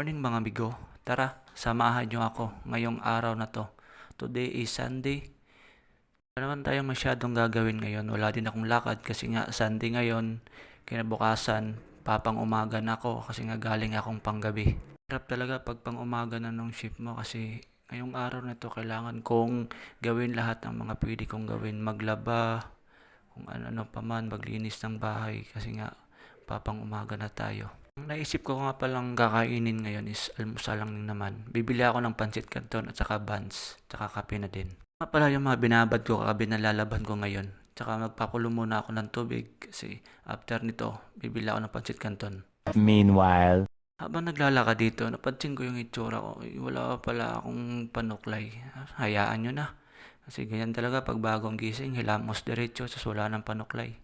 Morning mga amigo. Tara, samahan niyo ako ngayong araw na to. Today is Sunday. Wala naman tayong masyadong gagawin ngayon. Wala din akong lakad kasi nga Sunday ngayon. Kinabukasan, papang umaga na ako kasi nga galing akong panggabi. Hirap talaga pag pang umaga na nung shift mo kasi ngayong araw na to kailangan kong gawin lahat ng mga pwede kong gawin. Maglaba, kung ano-ano pa man, maglinis ng bahay kasi nga papang umaga na tayo. Ang naisip ko nga palang kakainin ngayon is almusal lang din naman. Bibili ako ng pancit canton at saka buns, tsaka kape na din. Nga pala yung mga binabad ko kakabi na lalaban ko ngayon. Tsaka magpakulo muna ako ng tubig kasi after nito, bibili ako ng pancit canton. Meanwhile, Habang naglalakad dito, napansin ko yung itsura ko. Wala pala akong panuklay. Hayaan nyo na. Kasi ganyan talaga pag bagong gising, hilamos diretso sa wala ng panuklay.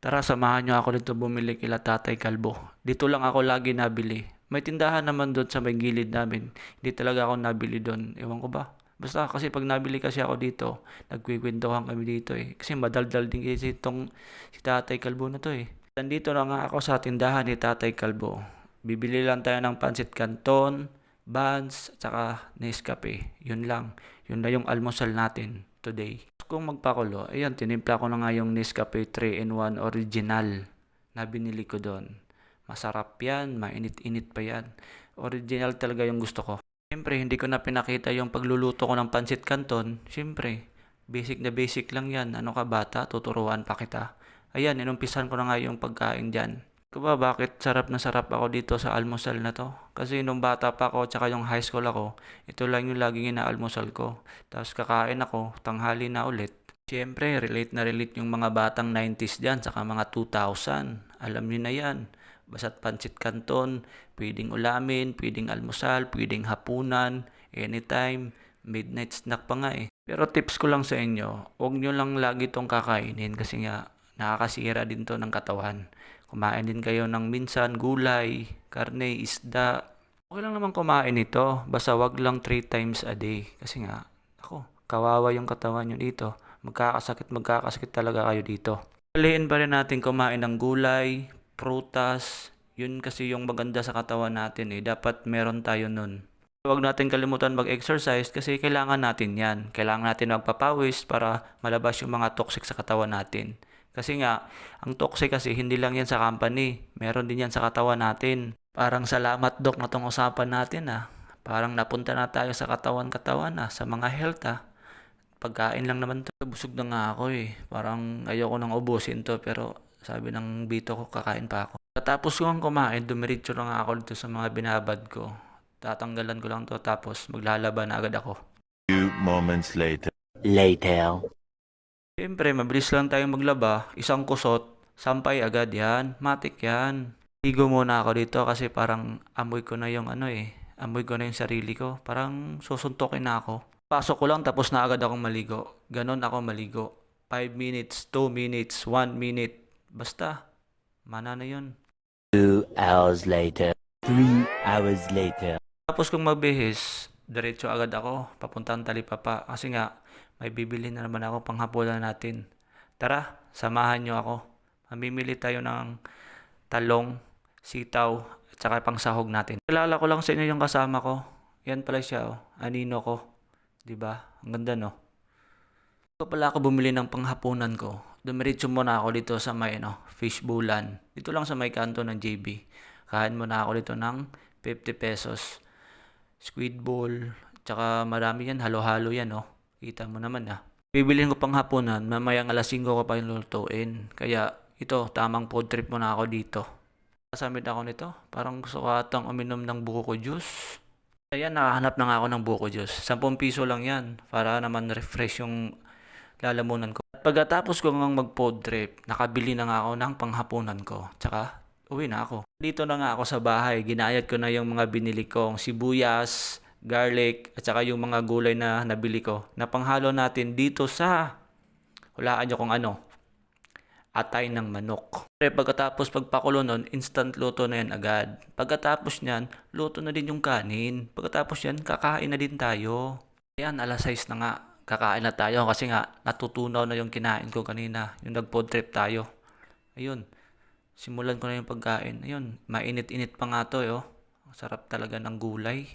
Tara, samahan nyo ako dito bumili kila Tatay Kalbo. Dito lang ako lagi nabili. May tindahan naman doon sa may gilid namin. Hindi talaga ako nabili doon. Ewan ko ba? Basta kasi pag nabili kasi ako dito, nagkwikwentuhan kami dito eh. Kasi madaldal din kasi itong si Tatay Kalbo na to eh. Nandito na nga ako sa tindahan ni Tatay Kalbo. Bibili lang tayo ng pancit canton, buns, at saka Nescafe. Yun lang. Yun na yung almusal natin today. Kung magpakulo, ayan, tinimpla ko na nga yung Nescafe 3-in-1 original na binili ko doon. Masarap yan, mainit-init pa yan. Original talaga yung gusto ko. Siyempre, hindi ko na pinakita yung pagluluto ko ng pancit canton. Siyempre, basic na basic lang yan. Ano ka bata, tuturuan pa kita. Ayan, inumpisan ko na nga yung pagkain dyan. Kung ba bakit sarap na sarap ako dito sa almusal na to? Kasi nung bata pa ako, tsaka yung high school ako, ito lang yung laging inaalmusal ko. Tapos kakain ako, tanghali na ulit. Siyempre, relate na relate yung mga batang 90s dyan, saka mga 2000. Alam niyo na yan. Basta't pancit canton, pwedeng ulamin, pwedeng almusal, pwedeng hapunan, anytime, midnight snack pa nga eh. Pero tips ko lang sa inyo, huwag nyo lang lagi tong kakainin kasi nga nakakasira din to ng katawan. Kumain din kayo ng minsan gulay, karne, isda. Okay lang naman kumain ito, basta wag lang 3 times a day. Kasi nga, ako, kawawa yung katawan nyo dito. Magkakasakit talaga kayo dito. Paliin pa rin natin kumain ng gulay, prutas. Yun kasi yung maganda sa katawan natin eh. Dapat meron tayo nun. Huwag natin kalimutan mag-exercise kasi kailangan natin yan. Kailangan natin magpapawis para malabas yung mga toxic sa katawan natin. Kasi nga, ang toxic kasi hindi lang yan sa company. Meron din yan sa katawan natin. Parang salamat Dok na tong usapan natin ah. Parang napunta na tayo sa katawan-katawan ah, sa mga health ah. Pagkain lang naman to. Busog na nga ako eh. Parang ayoko nang ubusin to pero sabi ng bito ko kakain pa ako. Tapos ko ang kumain, dumiretso na nga ako dito sa mga binabad ko. Tatanggalan ko lang to tapos maglalaban na agad ako. few moments later. Siyempre, mabilis lang tayong maglaba. Isang kusot, sampay agad yan. Matik yan. Ligo muna ako dito kasi parang amoy ko na yung ano eh. Amoy ko na yung sarili ko. Parang susuntokin na ako. Pasok ko lang tapos na agad akong maligo. Ganon ako maligo. 5 minutes, 2 minutes, 1 minute. Basta, mana na yun. 2 hours later. 3 hours later. Tapos kung magbihis, diretso agad ako. Papuntang Talipapa. Kasi nga, may bibili na naman ako panghapunan natin. Tara, samahan nyo ako. Mamimili tayo ng talong, sitaw, at saka pangsahog natin. Kilala ko lang sa inyo yung kasama ko. Yan pala siya, oh. Anino ko. 'Di ba? Ang ganda, no? Ito pala ako bumili ng panghapunan ko. Dumiretso muna ako dito sa may fishbowlan. Dito lang sa may kanto ng JB. Kain muna ako dito ng 50 pesos. Squid ball, tsaka marami yan, halo-halo yan, oh. Kita mo naman ah. Bibilihin ko pang hapunan, mamayang alas 5 ko pa yung lulutuin. Kaya ito, tamang food trip muna ako dito. Kasamit ako nito, parang gusto ko atang uminom ng buko juice. Ayan, nakahanap na nga ako ng buko juice. 10 piso lang yan, para naman refresh yung lalamunan ko. At pagkatapos ko ngang mag-food trip, nakabili na nga ako ng panghapunan ko. Tsaka, uwi na ako. Dito na nga ako sa bahay, ginayat ko na yung mga binili kong sibuyas, garlic, at saka yung mga gulay na nabili ko. Na panghalo natin dito sa, hulaan nyo kung ano, atay ng manok. Pero pagkatapos pagpakulo nun, instant luto na yan agad. Pagkatapos nyan, luto na din yung kanin. Pagkatapos yan, kakain na din tayo. Ayan, alas 6 na nga. Kakain na tayo kasi nga natutunaw na yung kinain ko kanina. Yung nag-food trip tayo. Ayun. Simulan ko na yung pagkain. Ayun, mainit-init pa nga to, oh. Sarap talaga ng gulay.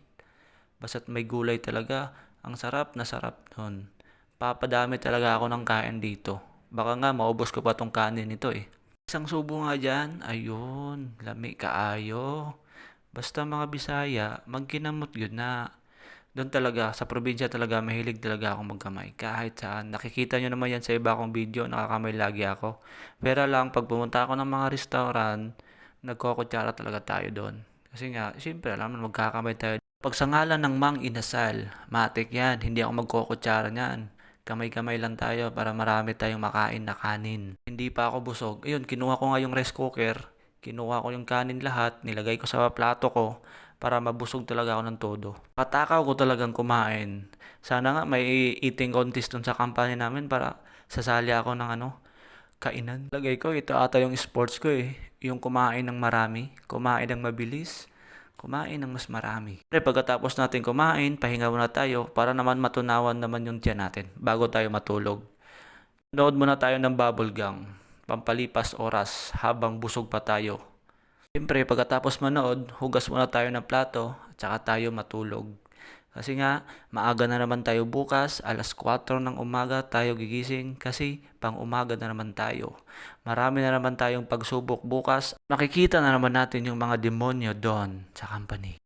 Basta't may gulay talaga, ang sarap na sarap nun. Papadami talaga ako ng kain dito. Baka nga maubos ko pa tong kanin nito eh. Isang subo nga dyan, ayun, lami kaayo. Basta mga Bisaya, magkinamot yun na. Doon talaga, sa probinsya talaga, mahilig talaga akong magkamay. Kahit saan. Nakikita nyo naman yan sa iba kong video, nakakamay lagi ako. Pero lang, pag pumunta ako ng mga restaurant, nagkokutsara talaga tayo doon. Kasi nga, siyempre, alam mo, magkakamay tayo. Pag sa ngalan ng Mang Inasal, matik yan, hindi ako magkukutsara niyan. Kamay-kamay lang tayo para marami tayong makain na kanin. Hindi pa ako busog. Ayun, kinuha ko nga yung rice cooker. Kinuha ko yung kanin lahat, nilagay ko sa plato ko para mabusog talaga ako ng todo. Patakaw ko talagang kumain. Sana nga may eating contest dun sa company namin para sasali ako ng kainan. Lagay ko, ito ata yung sports ko eh. Yung kumain ng marami, kumain ng mabilis, kumain ng mas marami. Pero pagkatapos natin kumain, pahinga muna tayo para naman matunawan naman yung tiyan natin bago tayo matulog. Nood muna tayo ng bubble gum, pampalipas oras habang busog pa tayo. Siyempre, pagkatapos manood, hugas muna tayo ng plato at saka tayo matulog. Kasi nga, maaga na naman tayo bukas, alas 4 ng umaga tayo gigising kasi pang umaga na naman tayo. Marami na naman tayong pagsubok bukas. Makikita na naman natin yung mga demonyo doon sa company.